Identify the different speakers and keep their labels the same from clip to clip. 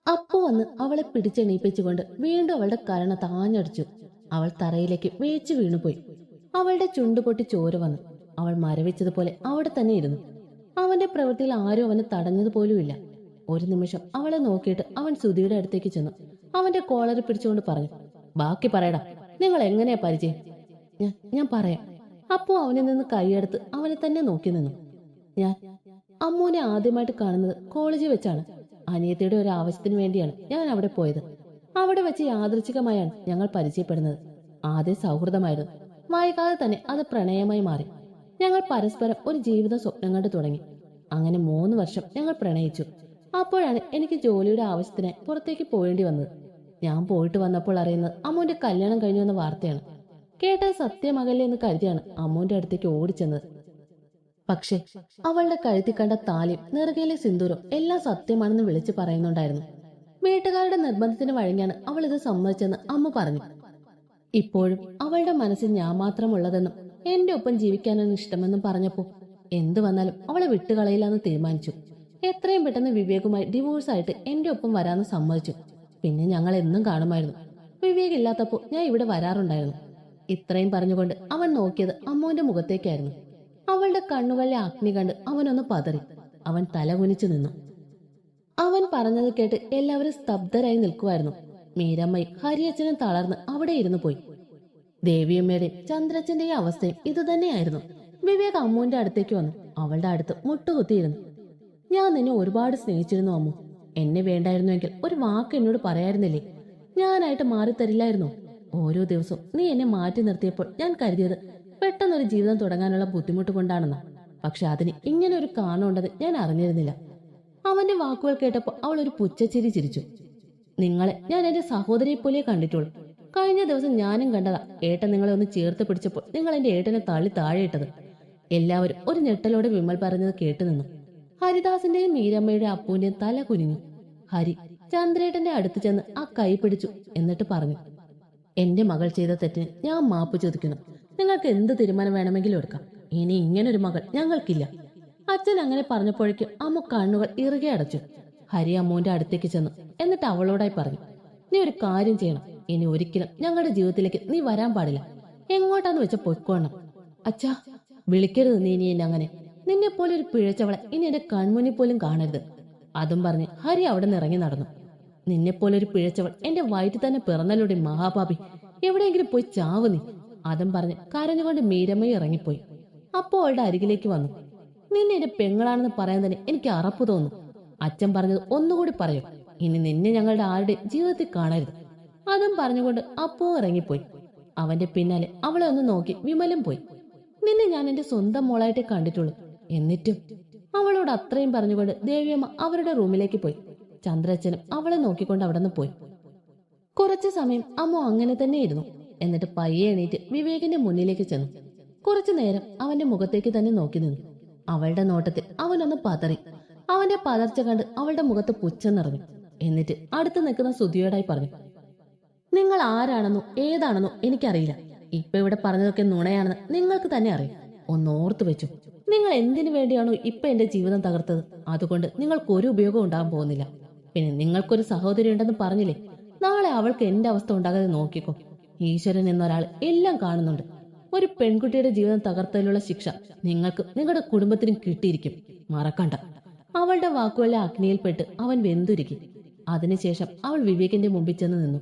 Speaker 1: അപ്പു വന്ന് അവളെ പിടിച്ചെണീപ്പിച്ചുകൊണ്ട് വീണ്ടും അവളുടെ കരണ താഞ്ഞടിച്ചു. അവൾ തറയിലേക്ക് വേച്ചു വീണുപോയി. അവളുടെ ചുണ്ടു പൊട്ടി ചോര വന്നു. അവൾ മരവിച്ചതുപോലെ അവിടെ തന്നെ ഇരുന്നു. അവന്റെ പ്രവൃത്തിയിൽ ആരും അവനെ തടഞ്ഞതുപോലുമില്ല. ഒരു നിമിഷം അവളെ നോക്കിയിട്ട് അവൻ സുധിയുടെ അടുത്തേക്ക് ചെന്നു. അവന്റെ കോളറി പിടിച്ചുകൊണ്ട് പറഞ്ഞു, ബാക്കി പറയടാ, നിങ്ങൾ എങ്ങനെയാ പരിചയം? ഞാൻ പറയാം. അപ്പു അവനിൽ നിന്ന് കൈയെടുത്ത് അവനെ തന്നെ നോക്കി നിന്നു. ഞാൻ അമ്മുവിനെ ആദ്യമായിട്ട് കാണുന്നത് കോളേജിൽ വെച്ചാണ്. അനിയത്തിയുടെ ഒരു ആവശ്യത്തിന് വേണ്ടിയാണ് ഞാൻ അവിടെ പോയത്. അവിടെ വെച്ച് യാദൃച്ഛികമായാണ് ഞങ്ങൾ പരിചയപ്പെടുന്നത്. ആദ്യം സൗഹൃദമായിരുന്നു. വൈകാതെ തന്നെ അത് പ്രണയമായി മാറി. ഞങ്ങൾ പരസ്പരം ഒരു ജീവിത സ്വപ്നം കണ്ടു തുടങ്ങി. അങ്ങനെ 3 വർഷം ഞങ്ങൾ പ്രണയിച്ചു. അപ്പോഴാണ് എനിക്ക് ജോലിയുടെ ആവശ്യത്തിനായി പുറത്തേക്ക് പോകേണ്ടി വന്നത്. ഞാൻ പോയിട്ട് വന്നപ്പോൾ അറിയുന്നത് അമ്മുവിന്റെ കല്യാണം കഴിഞ്ഞു എന്ന വാർത്തയാണ്. കേട്ടത് സത്യമകല്ലേ എന്ന് കരുതിയാണ് അമ്മുവിന്റെ അടുത്തേക്ക് ഓടിച്ചെന്നത്. പക്ഷെ അവളുടെ കഴുത്തിൽ കണ്ട താലിയും നെറുകയിലെ സിന്ദൂരം എല്ലാം സത്യമാണെന്ന് വിളിച്ചു പറയുന്നുണ്ടായിരുന്നു. വീട്ടുകാരുടെ നിർബന്ധത്തിന് വഴങ്ങിയാണ് അവൾ ഇത് സമ്മതിച്ചെന്ന് അമ്മ പറഞ്ഞു. ഇപ്പോഴും അവളുടെ മനസ്സിൽ ഞാൻ മാത്രമുള്ളതെന്നും എന്റെ ഒപ്പം ജീവിക്കാനാണ് ഇഷ്ടമെന്നും പറഞ്ഞപ്പോ എന്തു വന്നാലും അവളെ വിട്ടുകളയില്ലാന്ന് തീരുമാനിച്ചു. എത്രയും പെട്ടെന്ന് വിവേകുമായി ഡിവോഴ്സ് ആയിട്ട് എന്റെ ഒപ്പം വരാന്ന് സമ്മതിച്ചു. പിന്നെ ഞങ്ങൾ എന്നും കാണുമായിരുന്നു. വിവേക് ഇല്ലാത്തപ്പോ ഞാൻ ഇവിടെ വരാറുണ്ടായിരുന്നു. ഇത്രയും പറഞ്ഞുകൊണ്ട് അവൻ നോക്കിയത് അമ്മുവിന്റെ മുഖത്തേക്കായിരുന്നു. അവളുടെ കണ്ണുകളിലെ അഗ്നി കണ്ട് അവനൊന്ന് പതറി. അവൻ തല കുനിച്ചു നിന്നു. അവൻ പറഞ്ഞത് കേട്ട് എല്ലാവരും സ്തബ്ധരായി നിൽക്കുമായിരുന്നു. മീരമ്മയും ഹരിയച്ഛനും തളർന്ന് അവിടെ ഇരുന്നു പോയി. ദേവിയമ്മയുടെയും ചന്ദ്രച്ചന്റെയും അവസ്ഥയും ഇതുതന്നെയായിരുന്നു. വിവേക് അമ്മുവിന്റെ അടുത്തേക്ക് വന്നു. അവളുടെ അടുത്ത് മുട്ടുകുത്തിയിരുന്നു. ഞാൻ നിന്നെ ഒരുപാട് സ്നേഹിച്ചിരുന്നു അമ്മു. എന്നെ വേണ്ടായിരുന്നുവെങ്കിൽ ഒരു വാക്ക് എന്നോട് പറയായിരുന്നില്ലേ? ഞാനായിട്ട് മാറിത്തരില്ലായിരുന്നു. ഓരോ ദിവസവും നീ എന്നെ മാറ്റി നിർത്തിയപ്പോൾ ഞാൻ കരുതിയത് പെട്ടെന്നൊരു ജീവിതം തുടങ്ങാനുള്ള ബുദ്ധിമുട്ട് കൊണ്ടാണെന്ന്. പക്ഷെ അതിന് ഇങ്ങനെ ഒരു കാരണമുണ്ടെന്ന് ഞാൻ അറിഞ്ഞിരുന്നില്ല. അവന്റെ വാക്കുകൾ കേട്ടപ്പോൾ അവൾ ഒരു പുച്ഛച്ചിരി ചിരിച്ചു. നിങ്ങളെ ഞാൻ എന്റെ സഹോദരിയെ പോലെ കണ്ടിട്ടുള്ളൂ. കഴിഞ്ഞ ദിവസം ഞാനും കണ്ടതാ ഏട്ടൻ നിങ്ങളെ ഒന്ന് ചേർത്ത് പിടിച്ചപ്പോൾ നിങ്ങൾ എന്റെ ഏട്ടനെ തള്ളി താഴെയിട്ടത്. എല്ലാവരും ഒരു ഞെട്ടലോടെ വിമൽ പറഞ്ഞത് കേട്ടു നിന്നു. ഹരിദാസിന്റെയും മീരമ്മയുടെ അപ്പുവിന്റെയും തല കുനിഞ്ഞു. ഹരി ചന്ദ്രേട്ടന്റെ അടുത്ത് ചെന്ന് ആ കൈ പിടിച്ചു. എന്നിട്ട് പറഞ്ഞു, എന്റെ മകൾ ചെയ്ത തെറ്റിന് ഞാൻ മാപ്പ് ചോദിക്കുന്നു. നിങ്ങൾക്ക് എന്ത് തീരുമാനം വേണമെങ്കിലും എടുക്കാം. ഇനി ഇങ്ങനൊരു മകൾ ഞങ്ങൾക്കില്ല. അച്ഛൻ അങ്ങനെ പറഞ്ഞപ്പോഴേക്കും അമ്മ കണ്ണുകൾ ഇറുകെ അടച്ചു. ഹരി അമ്മുവിന്റെ അടുത്തേക്ക് ചെന്നു. എന്നിട്ട് അവളോടായി പറഞ്ഞു, നീ ഒരു കാര്യം ചെയ്യണം. ഇനി ഒരിക്കലും ഞങ്ങളുടെ ജീവിതത്തിലേക്ക് നീ വരാൻ പാടില്ല. എങ്ങോട്ടാന്ന് വെച്ച പൊയ്ക്കോണം. അച്ഛാ, വിളിക്കരുത് നീ ഇനി എന്നെ അങ്ങനെ. നിന്നെ പോലെ ഒരു പിഴച്ചവളെ ഇനി എന്റെ കൺമുന്നിൽ പോലും കാണരുത്. അതും പറഞ്ഞ് ഹരി അവിടെ നിന്ന് ഇറങ്ങി നടന്നു. നിന്നെപ്പോലെ ഒരു പിഴച്ചവൾ എന്റെ വയറ്റിൽ തന്നെ പിറന്നല്ലോടെ മഹാപാപി. എവിടെയെങ്കിലും പോയി ചാവ് നീ. അതും പറഞ്ഞ് കരഞ്ഞുകൊണ്ട് മീരമ്മയും ഇറങ്ങിപ്പോയി. അപ്പോ അവളുടെ അരികിലേക്ക് വന്നു. നിന്നെ എന്റെ പെങ്ങളാണെന്ന് പറയാൻ തന്നെ എനിക്ക് അറപ്പ് തോന്നുന്നു. അച്ഛൻ പറഞ്ഞത് ഒന്നുകൂടി പറയോ? ഇനി നിന്നെ ഞങ്ങളുടെ ആരുടെ ജീവിതത്തിൽ കാണരുത്. അതും പറഞ്ഞുകൊണ്ട് അപ്പോ ഇറങ്ങിപ്പോയി. അവന്റെ പിന്നാലെ അവളെ ഒന്ന് നോക്കി വിമലും പോയി. നിന്നെ ഞാൻ എന്റെ സ്വന്തം മോളായിട്ടേ കണ്ടിട്ടുള്ളൂ. എന്നിട്ടും അവളോട് അത്രയും പറഞ്ഞുകൊണ്ട് ദേവിയമ്മ അവരുടെ റൂമിലേക്ക് പോയി. ചന്ദ്രച്ചനും അവളെ നോക്കിക്കൊണ്ട് അവിടെ നിന്ന് പോയി. കുറച്ചു സമയം അമ്മ അങ്ങനെ തന്നെ ഇരുന്നു. എന്നിട്ട് പയ്യെ എണീറ്റ് വിവേകിന്റെ മുന്നിലേക്ക് ചെന്നു. കുറച്ചു നേരം അവന്റെ മുഖത്തേക്ക് തന്നെ നോക്കി നിന്നു. അവളുടെ നോട്ടത്തിൽ അവനൊന്ന് പതറി. അവന്റെ പതർച്ച കണ്ട് അവളുടെ മുഖത്ത് പുച്ഛം നിറഞ്ഞു. എന്നിട്ട് അടുത്ത് നിൽക്കുന്ന സുധിയോടായി പറഞ്ഞു, നിങ്ങൾ ആരാണെന്നോ ഏതാണെന്നോ എനിക്കറിയില്ല. ഇപ്പൊ ഇവിടെ പറഞ്ഞതൊക്കെ നുണയാണെന്ന് നിങ്ങൾക്ക് തന്നെ അറിയാം. ഒന്ന് ഓർത്തു വെച്ചു. നിങ്ങൾ എന്തിനു വേണ്ടിയാണോ ഇപ്പൊ എന്റെ ജീവിതം തകർത്തത്, അതുകൊണ്ട് നിങ്ങൾക്കൊരു ഉപയോഗം ഉണ്ടാകാൻ പോകുന്നില്ല. പിന്നെ നിങ്ങൾക്കൊരു സഹോദരി ഉണ്ടെന്ന് പറഞ്ഞില്ലേ, നാളെ അവൾക്ക് എന്റെ അവസ്ഥ ഉണ്ടാകാതെ നോക്കിക്കോ. ഈശ്വരൻ എന്നൊരാൾ എല്ലാം കാണുന്നുണ്ട്. ഒരു പെൺകുട്ടിയുടെ ജീവിതം തകർത്തതിലുള്ള ശിക്ഷ നിങ്ങൾക്ക് നിങ്ങളുടെ കുടുംബത്തിനും കിട്ടിയിരിക്കും, മറക്കണ്ട. അവളുടെ വാക്കുകളിലെ അഗ്നിയിൽപ്പെട്ട് അവൻ വെന്തുരുക്കി. അതിനുശേഷം അവൾ വിവേകിന്റെ മുമ്പിൽ ചെന്ന് നിന്നു.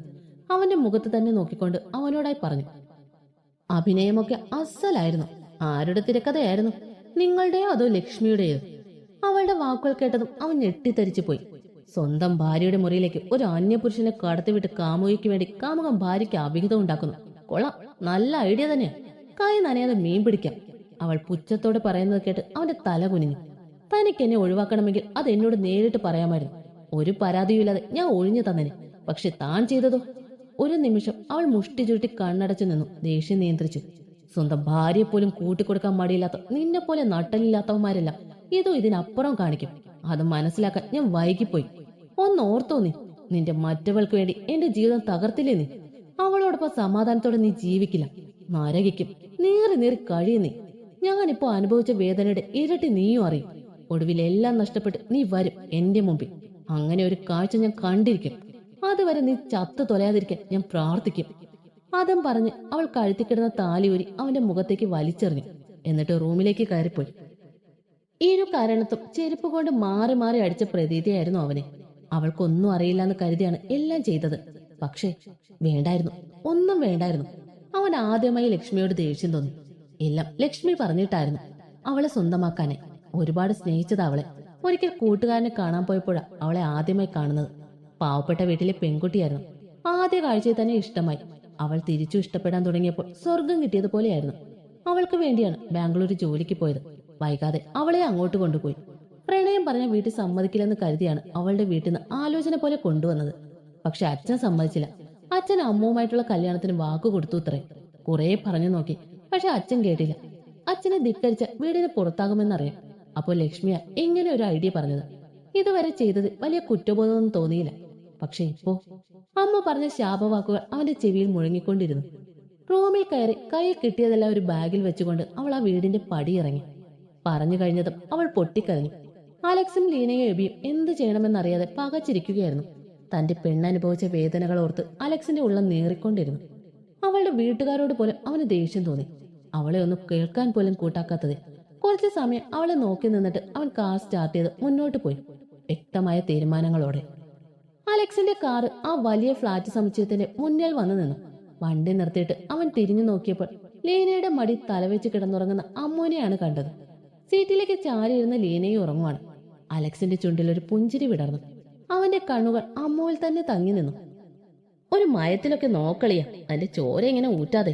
Speaker 1: അവന്റെ മുഖത്ത് തന്നെ നോക്കിക്കൊണ്ട് അവനോടായി പറഞ്ഞു, അഭിനയമൊക്കെ അസലായിരുന്നു. ആരുടെ തിരക്കഥയായിരുന്നു, നിങ്ങളുടെയോ അതോ ലക്ഷ്മിയുടെയോ? അവളുടെ വാക്കുകൾ കേട്ടതും അവൻ ഞെട്ടിത്തരിച്ചു പോയി. സ്വന്തം ഭാര്യയുടെ മുറിയിലേക്ക് ഒരു അന്യപുരുഷനെ കടത്തിവിട്ട് കാമുകിക്ക് വേണ്ടി കാമുകൻ ഭാര്യയ്ക്ക് അഭിഹിതം ഉണ്ടാക്കുന്നു. കൊള്ളാം, നല്ല ഐഡിയ തന്നെയാ. കൈ നനയാതെ മീൻ പിടിക്കാം. അവൾ പുച്ഛത്തോടെ പറയുന്നത് കേട്ട് അവന്റെ തല കുനിഞ്ഞു. തനിക്ക് എന്നെ ഒഴിവാക്കണമെങ്കിൽ അത് എന്നോട് നേരിട്ട് പറയാമായിരുന്നു. ഒരു പരാതിയുമില്ലാതെ ഞാൻ ഒഴിഞ്ഞു തന്നനെ. പക്ഷെ താൻ ചെയ്തതോ? ഒരു നിമിഷം അവൾ മുഷ്ടി ചുരുട്ടി കണ്ണടച്ചു നിന്നു. ദേഷ്യം നിയന്ത്രിച്ചു. സ്വന്തം ഭാര്യയെ പോലും കൂട്ടിക്കൊടുക്കാൻ മടിയില്ലാത്ത നിന്നെ പോലെ നട്ടലില്ലാത്തവന്മാരെല്ലാം ഇതോ ഇതിനപ്പുറം കാണിക്കും. അത് മനസ്സിലാക്കാൻ ഞാൻ വൈകിപ്പോയി. ഒന്ന് ഓർത്തോ നീ? നിന്റെ മറ്റവൾക്ക് വേണ്ടി എന്റെ ജീവിതം തകർത്തില്ലേ നീ? അവളോടൊപ്പം സമാധാനത്തോടെ നീ ജീവിക്കില്ല, നരകിക്കും. നീറി നീറി കഴിയുന്നേ. ഞാനിപ്പോ അനുഭവിച്ച വേദനയുടെ ഇരട്ടി നീയും അറിയും. ഒടുവിൽ എല്ലാം നഷ്ടപ്പെട്ട് നീ വരും എന്റെ മുമ്പിൽ. അങ്ങനെ ഒരു കാഴ്ച ഞാൻ കണ്ടിരിക്കും. അതുവരെ നീ ചത്തു തൊലയാതിരിക്കാൻ ഞാൻ പ്രാർത്ഥിക്കും. അതും പറഞ്ഞ് അവൾ കഴുത്തിക്കിടുന്ന താലി ഊരി അവന്റെ മുഖത്തേക്ക് വലിച്ചെറിഞ്ഞു. എന്നിട്ട് റൂമിലേക്ക് കയറിപ്പോയി. ഇരു കാരണത്തും ചെരുപ്പ് കൊണ്ട് മാറി മാറി അടിച്ച പ്രതീതിയായിരുന്നു അവന്. അവൾക്കൊന്നും അറിയില്ലെന്ന് കരുതിയാണ് എല്ലാം ചെയ്തത്. പക്ഷേ വേണ്ടായിരുന്നു, ഒന്നും വേണ്ടായിരുന്നു. അവൻ ആദ്യമായി ലക്ഷ്മിയോട് ദേഷ്യം തോന്നി. എല്ലാം ലക്ഷ്മി പറഞ്ഞിട്ടായിരുന്നു അവളെ സ്വന്തമാക്കാനെ. ഒരുപാട് സ്നേഹിച്ചത് അവളെ. ഒരിക്കൽ കൂട്ടുകാരനെ കാണാൻ പോയപ്പോഴാണ് അവളെ ആദ്യമായി കാണുന്നത്. പാവപ്പെട്ട വീട്ടിലെ പെൺകുട്ടിയായിരുന്നു. ആദ്യ കാഴ്ചയിൽ തന്നെ ഇഷ്ടമായി. അവൾ തിരിച്ചു ഇഷ്ടപ്പെടാൻ തുടങ്ങിയപ്പോൾ സ്വർഗം കിട്ടിയതുപോലെയായിരുന്നു. അവൾക്ക് വേണ്ടിയാണ് ബാംഗ്ലൂർ ജോലിക്ക് പോയത്. വൈകാതെ അവളെ അങ്ങോട്ട് കൊണ്ടുപോയി. പ്രണയം പറഞ്ഞ വീട്ടിൽ സമ്മതിക്കില്ലെന്ന് കരുതിയാണ് അവളുടെ വീട്ടിൽ നിന്ന് ആലോചന പോലെ കൊണ്ടുവന്നത്. പക്ഷെ അച്ഛൻ സമ്മതിച്ചില്ല. അച്ഛൻ അമ്മുവുമായിട്ടുള്ള കല്യാണത്തിന് വാക്കു കൊടുത്തു അത്രേ. കുറെ പറഞ്ഞു നോക്കി, പക്ഷെ അച്ഛൻ കേട്ടില്ല. അച്ഛനെ ധിക്കരിച്ച വീടിന് പുറത്താകുമെന്നറിയാം. അപ്പോൾ ലക്ഷ്മിയ എങ്ങനെ ഒരു ഐഡിയ പറഞ്ഞത്. ഇതുവരെ ചെയ്തത് വലിയ കുറ്റബോധമൊന്നും തോന്നിയില്ല. പക്ഷെ ഇപ്പോ അമ്മ പറഞ്ഞ ശാപവാക്കുകൾ അവന്റെ ചെവിയിൽ മുഴങ്ങിക്കൊണ്ടിരുന്നു. റൂമിൽ കയറി കയ്യിൽ കിട്ടിയതെല്ലാം ഒരു ബാഗിൽ വെച്ചുകൊണ്ട് അവൾ ആ വീടിന്റെ പടിയിറങ്ങി. പറഞ്ഞു കഴിഞ്ഞതും അവൾ പൊട്ടിക്കരഞ്ഞു. അലക്സും ലീനയും എബിയും എന്ത് ചെയ്യണമെന്നറിയാതെ പകച്ചിരിക്കുകയായിരുന്നു. തന്റെ പെണ്ണനുഭവിച്ച വേദനകൾ ഓർത്ത് അലക്സിന്റെ ഉള്ളം നേറിക്കൊണ്ടിരുന്നു. അവളുടെ വീട്ടുകാരോട് പോലും അവന് ദേഷ്യം തോന്നി. അവളെ ഒന്ന് കേൾക്കാൻ പോലും കൂട്ടാക്കാത്തത്. കുറച്ചു സമയം അവളെ നോക്കി നിന്നിട്ട് അവൻ കാർ സ്റ്റാർട്ട് ചെയ്ത് മുന്നോട്ട് പോയി, വ്യക്തമായ തീരുമാനങ്ങളോടെ. അലക്സിന്റെ കാറ് ആ വലിയ ഫ്ളാറ്റ് സമുച്ചയത്തിന്റെ മുന്നിൽ വന്നു നിന്നു. വണ്ടി നിർത്തിയിട്ട് അവൻ തിരിഞ്ഞു നോക്കിയപ്പോൾ ലീനയുടെ മടി തലവെച്ച് കിടന്നുറങ്ങുന്ന അമ്മൂനെയാണ് കണ്ടത്. സീറ്റിലേക്ക് ചാരിയിരുന്ന ലീനയും ഉറങ്ങുവാണ്. അലക്സിന്റെ ചുണ്ടിൽ ഒരു പുഞ്ചിരി വിടർന്നു. അവന്റെ കണ്ണുകൾ അമ്മുവിൽ തന്നെ തങ്ങി നിന്നു. ഒരു മയത്തിലൊക്കെ നോക്കളിയ, അതിന്റെ ചോര ഇങ്ങനെ ഊറ്റാതെ.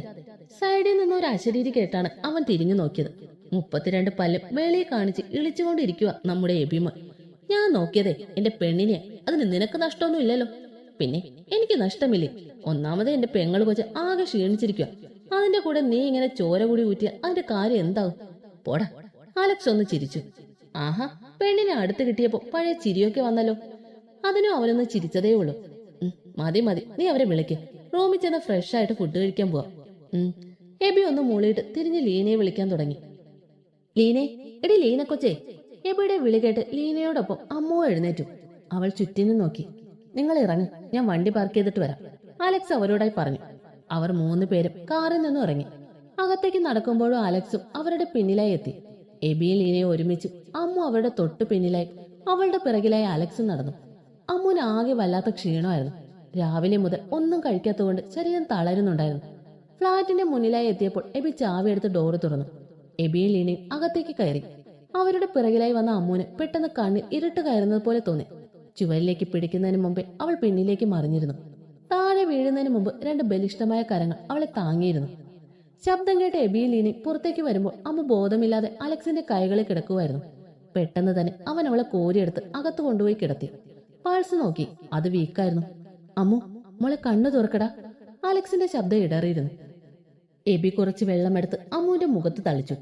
Speaker 1: സൈഡിൽ നിന്ന് ഒരു അശരീരി കേട്ടാണ് അവൻ തിരിഞ്ഞു നോക്കിയത്. 32 പല്ലും വേളയെ കാണിച്ച് ഇളിച്ചുകൊണ്ടിരിക്കുക നമ്മുടെ എബിമ. ഞാൻ നോക്കിയതേ എന്റെ പെണ്ണിനെ. അതിന് നിനക്ക് നഷ്ടമൊന്നും ഇല്ലല്ലോ. പിന്നെ എനിക്ക് നഷ്ടമില്ലേ? ഒന്നാമത് എന്റെ പെങ്ങൾ കൊച്ച് ആകെ ക്ഷീണിച്ചിരിക്കുക. അതിന്റെ കൂടെ നീ ഇങ്ങനെ ചോര കൂടി ഊറ്റിയ അതിന്റെ കാര്യം എന്താവും? പോടാ. അലക്സ് ഒന്ന് ചിരിച്ചു. ആഹാ, പെണ്ണിനെ അടുത്ത് കിട്ടിയപ്പോ പഴയ ചിരിയൊക്കെ വന്നല്ലോ. അതിനും അവനൊന്ന് ചിരിച്ചതേ ഉള്ളൂ. മതി മതി, നീ അവരെ വിളിക്ക്. റൂമിൽ ചെന്ന് ഫ്രഷ് ആയിട്ട് ഫുഡ് കഴിക്കാൻ പോവാം. എബി ഒന്ന് മൂളിയിട്ട് തിരിഞ്ഞ് ലീനയെ വിളിക്കാൻ തുടങ്ങി. ലീനെ, എടി ലീന കൊച്ചേ. എബിയുടെ വിളി കേട്ട് ലീനയോടൊപ്പം അമ്മോ എഴുന്നേറ്റു. അവൾ ചുറ്റിനും നോക്കി. നിങ്ങൾ ഇറങ്ങി, ഞാൻ വണ്ടി പാർക്ക് ചെയ്തിട്ട് വരാം, അലക്സ് അവരോടായി പറഞ്ഞു. അവർ 3 പേരും കാറിൽ നിന്നും ഇറങ്ങി. അകത്തേക്ക് നടക്കുമ്പോഴും അലക്സും അവരുടെ പിന്നിലായി എത്തി. എബിയും ലീനയും ഒരുമിച്ച്. അമ്മു അവരുടെ തൊട്ടു പിന്നിലായി, അവളുടെ പിറകിലായി അലക്സും നടന്നു. അമ്മുന് ആകെ വല്ലാത്ത ക്ഷീണമായിരുന്നു. രാവിലെ മുതൽ ഒന്നും കഴിക്കാത്തതുകൊണ്ട് ശരീരം തളരുന്നുണ്ടായിരുന്നു. ഫ്ളാറ്റിന്റെ മുന്നിലായി എത്തിയപ്പോൾ എബി ചാവി എടുത്ത് ഡോറ് തുറന്നു. എബിയും ലീനയും അകത്തേക്ക് കയറി. അവരുടെ പിറകിലായി വന്ന അമ്മുന് പെട്ടെന്ന് കണ്ണിൽ ഇരുട്ട് കയറുന്നത് പോലെ തോന്നി. ചുവരിലേക്ക് പിടിക്കുന്നതിന് മുമ്പേ അവൾ പിന്നിലേക്ക് മറിഞ്ഞിരുന്നു. താഴെ വീഴുന്നതിന് മുമ്പ് 2 ബലിഷ്ഠമായ കരങ്ങൾ അവളെ താങ്ങിയിരുന്നു. ശബ്ദം കേട്ട് എബിയും ലീനയും പുറത്തേക്ക് വരുമ്പോൾ അമ്മ ബോധമില്ലാതെ അലക്സിന്റെ കൈകളിൽ കിടക്കുമായിരുന്നു. പെട്ടെന്ന് തന്നെ അവൻ അവളെ കോരിയെടുത്ത് അകത്ത് കൊണ്ടുപോയി കിടത്തി. പൾസ് നോക്കി, അത് വീക്കായിരുന്നു. അമ്മു, മോളെ കണ്ണു തുറക്കടാ. അലക്സിന്റെ ശബ്ദം ഇടറിയിരുന്നു. എബി കുറച്ച് വെള്ളമെടുത്ത് അമ്മുവിന്റെ മുഖത്ത് തളിച്ചു.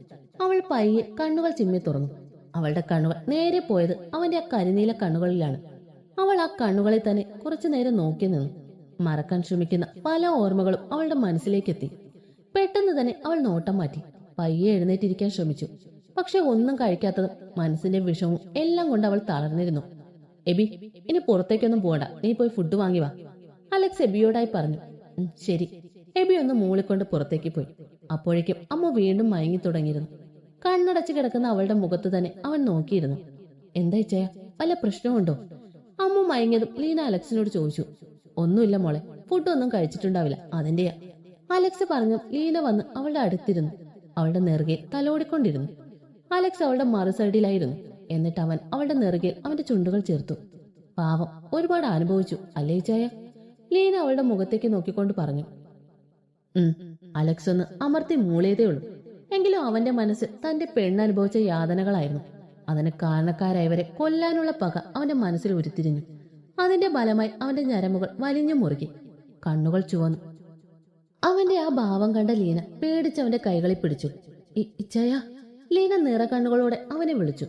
Speaker 1: അവൾ പയ്യെ കണ്ണുകൾ ചിമ്മി തുറന്നു. അവളുടെ കണ്ണുകൾ നേരെ പോയത് അവന്റെ ആ കരിനീല കണ്ണുകളിലാണ്. അവൾ ആ കണ്ണുകളിൽ തന്നെ കുറച്ചു നേരം നോക്കി നിന്നു. മറക്കാൻ ശ്രമിക്കുന്ന പല ഓർമ്മകളും അവളുടെ മനസ്സിലേക്കെത്തി. പെട്ടെന്ന് തന്നെ അവൾ നോട്ടം മാറ്റി. പയ്യെ എഴുന്നേറ്റിരിക്കാൻ ശ്രമിച്ചു. പക്ഷെ ഒന്നും കഴിക്കാത്തതും മനസ്സിന്റെ വിഷമവും എല്ലാം കൊണ്ട് അവൾ തളർന്നിരുന്നു. എബി, ഇനി പുറത്തേക്കൊന്നും പോകണ്ട, നീ പോയി ഫുഡ് വാങ്ങി വാ, അലക്സ് എബിയോടായി പറഞ്ഞു. ശരി. എബി ഒന്ന് മൂളിക്കൊണ്ട് പുറത്തേക്ക് പോയി. അപ്പോഴേക്കും അമ്മ വീണ്ടും മയങ്ങി തുടങ്ങിയിരുന്നു. കണ്ണടച്ച് കിടക്കുന്ന അവളുടെ മുഖത്ത് തന്നെ അവൻ നോക്കിയിരുന്നു. എന്താ ഇച്ചയ, വല്ല പ്രശ്നമുണ്ടോ? അമ്മ മയങ്ങിയതും ലീന അലക്സിനോട് ചോദിച്ചു. ഒന്നുമില്ല മോളെ, ഫുഡൊന്നും കഴിച്ചിട്ടുണ്ടാവില്ല, അതിന്റെയാ, അലക്സ് പറഞ്ഞു. ലീന വന്ന് അവളുടെ അടുത്തിരുന്നു. അവളുടെ നെറുകയിൽ തലോടിക്കൊണ്ടിരുന്നു. അലക്സ് അവളുടെ മറു സൈഡിലായിരുന്നു. എന്നിട്ട് അവൻ അവളുടെ നെറുകയിൽ അവന്റെ ചുണ്ടുകൾ ചേർത്തു. പാവം, ഒരുപാട് അനുഭവിച്ചു അല്ലേ ചായ? ലീന അവളുടെ മുഖത്തേക്ക് നോക്കിക്കൊണ്ട് പറഞ്ഞു. അലക്സ് ഒന്ന് അമർത്തി മൂളിയതേ ഉള്ളൂ. എങ്കിലും അവന്റെ മനസ്സിൽ തന്റെ പെണ്ണനുഭവിച്ച യാതനകളായിരുന്നു. അതിന് കാരണക്കാരായവരെ കൊല്ലാനുള്ള പക അവന്റെ മനസ്സിൽ ഉരുത്തിരിഞ്ഞു. അതിന്റെ ബലമായി അവന്റെ ഞരമ്പുകൾ വലിഞ്ഞു മുറുകി. കണ്ണുകൾ ചുവന്നു. അവന്റെ ആ ഭാവം കണ്ട ലീന പേടിച്ചവന്റെ കൈകളിൽ പിടിച്ചു. ഇച്ചയ, ലീന നിറകണ്ണുകളോടെ അവനെ വിളിച്ചു.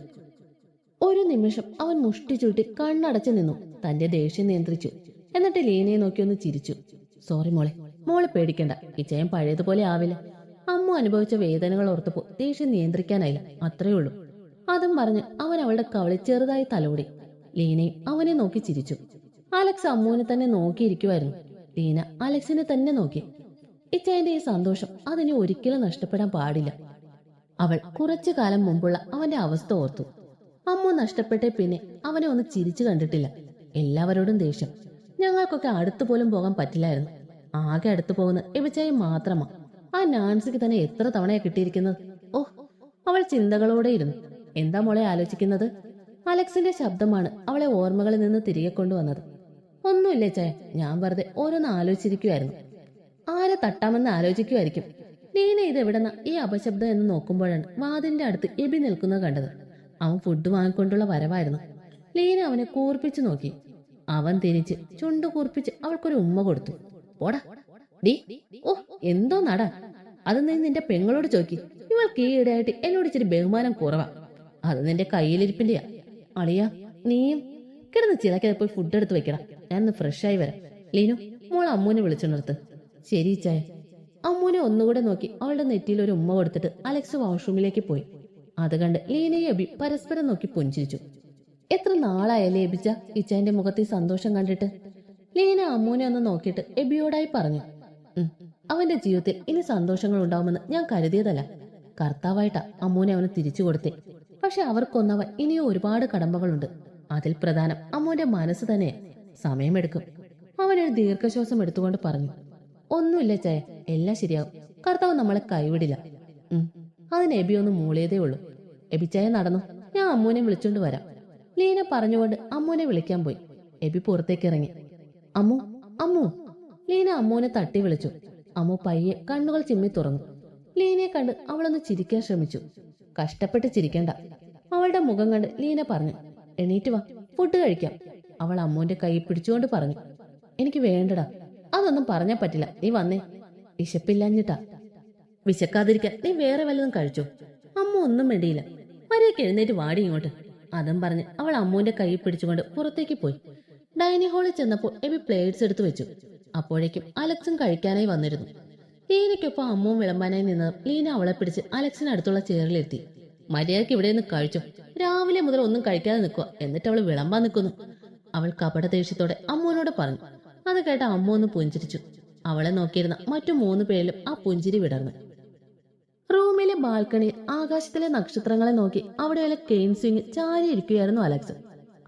Speaker 1: ഒരു നിമിഷം അവൻ മുഷ്ടി ചൂട്ടി കണ്ണടച്ചു നിന്നു. തന്റെ ദേഷ്യം നിയന്ത്രിച്ചു. എന്നിട്ട് ലീനയെ നോക്കി ഒന്ന് ചിരിച്ചു. സോറി മോളെ, മോളെ പേടിക്കണ്ട, ഇച്ചയം പഴയതുപോലെ ആവില്ല. അമ്മ അനുഭവിച്ച വേദനകൾ ഓർത്തപ്പോ ദേഷ്യം നിയന്ത്രിക്കാനായില്ല, അത്രേ ഉള്ളൂ. അതും പറഞ്ഞ് അവൻ അവളുടെ കവളിൽ ചെറുതായി തലോടി. ലീനയും അവനെ നോക്കി ചിരിച്ചു. അലക്സ് അമ്മുവിനെ തന്നെ നോക്കിയിരിക്കുമായിരുന്നു. ലീന അലക്സിനെ തന്നെ നോക്കി. ഇച്ചായന്റെ ഈ സന്തോഷം അതിന് ഒരിക്കലും നഷ്ടപ്പെടാൻ പാടില്ല. അവൾ കുറച്ചു കാലം മുമ്പുള്ള അവന്റെ അവസ്ഥ ഓർത്തു. അമ്മു നഷ്ടപ്പെട്ടേ പിന്നെ അവനെ ഒന്ന് ചിരിച്ചു കണ്ടിട്ടില്ല. എല്ലാവരോടും ദേഷ്യം. ഞങ്ങൾക്കൊക്കെ അടുത്തു പോലും പോകാൻ പറ്റില്ലായിരുന്നു. ആകെ അടുത്തു പോകുന്ന എബിച്ചായി മാത്രമാ. ആ നാൻസിക്ക് തന്നെ എത്ര തവണയാ കിട്ടിയിരിക്കുന്നത്. ഓ, അവൾ ചിന്തകളോടെ ഇരുന്നു. എന്താ മോളെ ആലോചിക്കുന്നത്? അലക്സിന്റെ ശബ്ദമാണ് അവളെ ഓർമ്മകളിൽ നിന്ന് തിരികെ കൊണ്ടുവന്നത്. ഒന്നുമില്ലേ ചായ, ഞാൻ വെറുതെ ഓരോന്ന് ആലോചിച്ചിരിക്കുമായിരുന്നു. ആരെ തട്ടാമെന്ന് ആലോചിക്കുമായിരിക്കും. ലീന ഇതെവിടെന്ന ഈ അപശബ്ദം എന്ന് നോക്കുമ്പോഴാണ് വാതിലിന്റെ അടുത്ത് എബി നിൽക്കുന്നത് കണ്ടത്. അവൻ ഫുഡ് വാങ്ങിക്കൊണ്ടുള്ള വരവായിരുന്നു. ലീന അവനെ കൂർപ്പിച്ചു നോക്കി. അവൻ തിരിച്ച് ചുണ്ടു കൂർപ്പിച്ച് അവൾക്കൊരു ഉമ്മ കൊടുത്തു. പോടാ ഡി. ഓ, എന്തോ നടാ. അത് നീ നിന്റെ പെങ്ങളോട് ചോക്കി. ഇവൾക്ക് ഈയിടെയായിട്ട് എന്നോട് ഇച്ചിരി ബഹുമാനം കുറവാ. അത് നിന്റെ കയ്യിലിരിപ്പിന്റെയാ. അളിയാ, നീയും കിടന്ന് ചിലക്കാതെ പോയി ഫുഡ് എടുത്ത് വെക്കണം. ഞാനൊന്ന് ഫ്രഷായി വരാം. ലീനു, മോൾ അമ്മൂനെ വിളിച്ചുണർത്ത്. ശരി ചായ. അമ്മൂനെ ഒന്നുകൂടെ നോക്കി അവളുടെ നെറ്റിയിൽ ഒരു ഉമ്മ കൊടുത്തിട്ട് അലക്സ് വാഷ്റൂമിലേക്ക് പോയി. അത് കണ്ട് ലീനയും എബി പരസ്പരം നോക്കി പുഞ്ചിരിച്ചു. എത്ര നാളായല്ലേ എബിച്ച ഇച്ചായന്റെ മുഖത്ത് സന്തോഷം കണ്ടിട്ട്? ലീന അമ്മൂനെ ഒന്ന് നോക്കിയിട്ട് എബിയോടായി പറഞ്ഞു. അവന്റെ ജീവിതത്തിൽ ഇനി സന്തോഷങ്ങൾ ഉണ്ടാവുമെന്ന് ഞാൻ കരുതിയതല്ല. കർത്താവായിട്ടാ അമ്മൂനെ അവന് തിരിച്ചു കൊടുത്തേ. പക്ഷെ അവർക്കൊന്നവൻ ഇനിയും ഒരുപാട് കടമ്പകളുണ്ട്. അതിൽ പ്രധാനം അമ്മൂന്റെ മനസ്സ് തന്നെ. സമയമെടുക്കും. അവനൊരു ദീർഘശ്വാസം എടുത്തുകൊണ്ട് പറഞ്ഞു. ഒന്നുമില്ല ചായ, എല്ലാം ശരിയാവും. കർത്താവ് നമ്മളെ കൈവിടില്ല. അതിന് എബി ഒന്ന് മൂളിയതേ ഉള്ളൂ. എബിച്ചായ നടന്നു, ഞാൻ അമ്മൂനെ വിളിച്ചോണ്ട് വരാം. ലീന പറഞ്ഞുകൊണ്ട് അമ്മൂനെ വിളിക്കാൻ പോയി. എബി പുറത്തേക്ക് ഇറങ്ങി. അമ്മു, അമ്മു. ലീന അമ്മൂനെ തട്ടി വിളിച്ചു. അമ്മു പയ്യെ കണ്ണുകൾ ചിമ്മി തുറന്നു. ലീനയെ കണ്ട് അവളൊന്ന് ചിരിക്കാൻ ശ്രമിച്ചു. കഷ്ടപ്പെട്ട് ചിരിക്കണ്ട. അവളുടെ മുഖം കണ്ട് ലീന പറഞ്ഞു. എണീറ്റ് വാ, ഫുഡ് കഴിക്കാം. അവൾ അമ്മുവിന്റെ കൈ പിടിച്ചുകൊണ്ട് പറഞ്ഞു. എനിക്ക് വേണ്ടടാ. അതൊന്നും പറഞ്ഞാ പറ്റില്ല. നീ വന്നേ. വിശപ്പില്ലാഞ്ഞിട്ടാ. വിശക്കാതിരിക്കാൻ നീ വേറെ വല്ലതും കഴിച്ചോ? അമ്മ ഒന്നും വേണ്ടിയില്ല. മര്യാദയ്ക്ക് എഴുന്നേറ്റ് വാടി ഇങ്ങോട്ട്. അതും പറഞ്ഞ് അവൾ അമ്മുവിന്റെ കൈ പിടിച്ചുകൊണ്ട് പുറത്തേക്ക് പോയി. ഡൈനിങ് ഹാളിൽ ചെന്നപ്പോൾ എബി പ്ലേറ്റ്സ് എടുത്തു വെച്ചു. അപ്പോഴേക്കും അലക്സും കഴിക്കാനായി വന്നിരുന്നു. ലീനയ്ക്കൊപ്പം അമ്മുവും വിളമ്പാനായി നിന്നതും ലീന അവളെ പിടിച്ച് അലക്സിന് അടുത്തുള്ള ചെയറിലെത്തി. മര്യാദയ്ക്ക് ഇവിടെ നിന്ന് കഴിച്ചോ. രാവിലെ മുതൽ ഒന്നും കഴിക്കാതെ നിൽക്കുക, എന്നിട്ട് അവൾ വിളമ്പാൻ നിൽക്കുന്നു. അവൾ കപട ദേഷ്യത്തോടെ അമ്മുവിനോട് പറഞ്ഞു. അത് കേട്ട അമ്മു ഒന്ന് പുഞ്ചിരിച്ചു. അവളെ നോക്കിയിരുന്ന മറ്റു 3 പേരിലും ആ പുഞ്ചിരി വിടർന്നു. റൂമിലെ ബാൽക്കണിയിൽ ആകാശത്തിലെ നക്ഷത്രങ്ങളെ നോക്കി അവിടെയുള്ള കെയിൻ സ്വിംഗ് ചാരിയിരിക്കുകയായിരുന്നു അലക്സ്.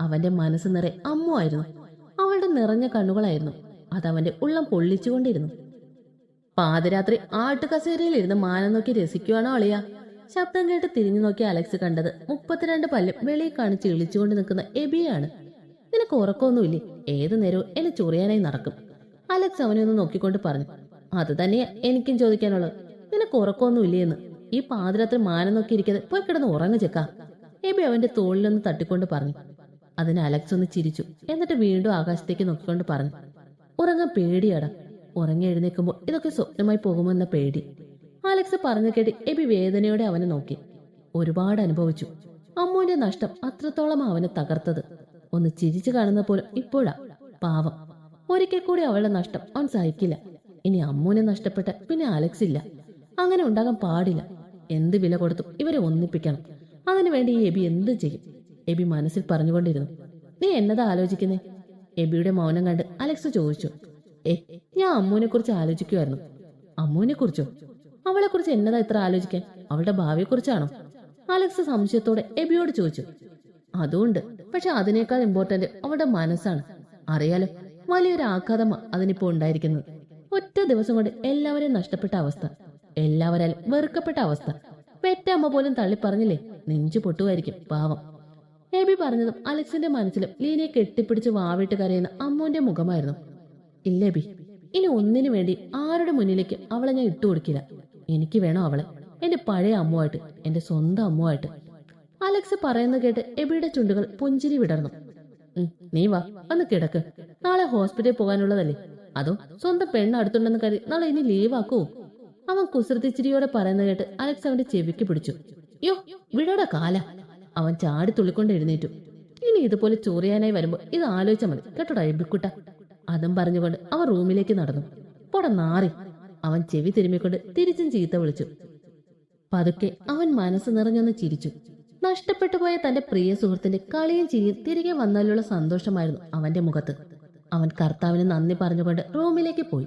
Speaker 1: അവന്റെ മനസ്സ് നിറയെ അമ്മു ആയിരുന്നു. അവളുടെ നിറഞ്ഞ കണ്ണുകളായിരുന്നു. അതവന്റെ ഉള്ളം പൊള്ളിച്ചുകൊണ്ടിരുന്നു. പാതിരാത്രി ആട്ടുകസേരയിൽ ഇരുന്ന് മാനം നോക്കി രസിക്കുവാണോ അളിയ? ശബ്ദം കേട്ട് തിരിഞ്ഞു നോക്കി അലക്സ് കണ്ടത് 32 പല്ലും വെളിയിൽ കാണിച്ച് ഇളിച്ചുകൊണ്ട് നിൽക്കുന്ന എബിയാണ്. നിനക്ക് ഉറക്കമൊന്നുമില്ലേ? ഏതു നേരവും എന്നെ ചൊറിയാനായി നടക്കും. അലക്സ് അവനെ ഒന്ന് നോക്കിക്കൊണ്ട് പറഞ്ഞു. അത് തന്നെയാ എനിക്കും ചോദിക്കാനുള്ളത്. നിനക്ക് ഉറക്കമൊന്നുമില്ലേന്ന്? ഈ പാതിരാത്രി മാനം നോക്കിയിരിക്കാതെ പോയി കിടന്ന് ഉറങ്ങു ചെക്കാ. എബി അവന്റെ തോളിലൊന്ന് തട്ടിക്കൊണ്ട് പറഞ്ഞു. അതിന് അലക്സ് ഒന്ന് ചിരിച്ചു. എന്നിട്ട് വീണ്ടും ആകാശത്തേക്ക് നോക്കിക്കൊണ്ട് പറഞ്ഞു. ഉറങ്ങാൻ പേടിയാടാ. ഉറങ്ങി എഴുന്നേക്കുമ്പോൾ ഇതൊക്കെ സ്വപ്നമായി പോകുമെന്ന പേടി. അലക്സ് പറഞ്ഞു കേട്ട് എബി വേദനയോടെ അവനെ നോക്കി. ഒരുപാട് അനുഭവിച്ചു. അമ്മുവിന്റെ നഷ്ടം അത്രത്തോളം അവനെ തകർത്തത്. ഒന്ന് ചിരിച്ചു കാണുന്ന പോലും ഇപ്പോഴാ. പാവം. ഒരിക്കൽ കൂടി അവളുടെ നഷ്ടം അവൻ സഹിക്കില്ല. ഇനി അമ്മുവിനെ നഷ്ടപ്പെട്ട പിന്നെ അലക്സ് ഇല്ല. അങ്ങനെ ഉണ്ടാകാൻ പാടില്ല. എന്ത് വില കൊടുത്തും ഇവരെ ഒന്നിപ്പിക്കണം. അതിനുവേണ്ടി ഈ എബി എന്ത് ചെയ്യും? എബി മനസ്സിൽ പറഞ്ഞുകൊണ്ടിരുന്നു. നീ എന്നതാ ആലോചിക്കുന്നേ? എബിയുടെ മൗനം കണ്ട് അലക്സ് ചോദിച്ചു. ഞാൻ അമ്മുവിനെ കുറിച്ച് ആലോചിക്കുമായിരുന്നു. അമ്മുവിനെ കുറിച്ചോ? അവളെ കുറിച്ച് എന്നതാ ഇത്ര ആലോചിക്കാൻ? അവളുടെ ഭാവിയെ കുറിച്ചാണോ? അലക്സ് സംശയത്തോടെ എബിയോട് ചോദിച്ചു. അതുകൊണ്ട്, പക്ഷെ അതിനേക്കാൾ ഇമ്പോർട്ടന്റ് അവളുടെ മനസ്സാണ്. അറിയാലോ, വലിയൊരു ആഘാതമാ അതിനിപ്പോ ഉണ്ടായിരിക്കുന്നത്. ഒറ്റ ദിവസം കൊണ്ട് എല്ലാവരെയും നഷ്ടപ്പെട്ട അവസ്ഥ. എല്ലാവരാലും വെറുക്കപ്പെട്ട അവസ്ഥ. പെറ്റമ്മ പോലും തള്ളി പറഞ്ഞില്ലേ? നെഞ്ചു പൊട്ടുമായിരിക്കും പാവം. എബി പറഞ്ഞതും അലക്സിന്റെ മനസ്സിലും ലീനയെ കെട്ടിപ്പിടിച്ച് വാവിട്ട് കരയുന്ന അമ്മുവിന്റെ മുഖമായിരുന്നു. ഇല്ല എബി, ഇനി ഒന്നിനു വേണ്ടി ആരുടെ മുന്നിലേക്ക് അവളെ ഞാൻ ഇട്ടുകൊടുക്കില്ല. എനിക്ക് വേണം അവളെ, എന്റെ പഴയ അമ്മുവായിട്ട്, എന്റെ സ്വന്തം അമ്മുവായിട്ട്. അലക്സ് പറയുന്നത് കേട്ട് എബിയുടെ ചുണ്ടുകൾ പുഞ്ചിരി വിടർന്നു. നീ വാ, ഒന്ന് കിടക്ക്. നാളെ ഹോസ്പിറ്റലിൽ പോകാനുള്ളതല്ലേ? അതോ സ്വന്തം പെണ്ണ് അടുത്തുണ്ടെന്ന് കരുതി നാളെ ഇനി ലീവാക്കൂ? അവൻ കുസൃതിച്ചിരിയോടെ പറയുന്നത് കേട്ട് അലക്സ് അവന്റെ ചെവിക്ക് പിടിച്ചു. യോ, വിടയുടെ കാല. അവൻ ചാടി തുള്ളിക്കൊണ്ട് എഴുന്നേറ്റു. ഇനി ഇതുപോലെ ചൊറിയാനായി വരുമ്പോ ഇത് ആലോചിച്ചാൽ മതി കേട്ടോടാ എബിക്കുട്ട. അതും പറഞ്ഞുകൊണ്ട് അവൻ റൂമിലേക്ക് നടന്നു. പോടാ നാറി. അവൻ ചെവി തിരുമ്മിക്കൊണ്ട് തിരിച്ചും ചീത്ത വിളിച്ചു. പതുക്കെ അവൻ മനസ്സ് നിറഞ്ഞൊന്ന് ചിരിച്ചു. നഷ്ടപ്പെട്ടു പോയ തന്റെ പ്രിയ സുഹൃത്തിന്റെ കളിയും ചിരിയും തിരികെ വന്നാലുള്ള സന്തോഷമായിരുന്നു അവന്റെ മുഖത്ത്. അവൻ കർത്താവിന് നന്ദി പറഞ്ഞുകൊണ്ട് റൂമിലേക്ക് പോയി.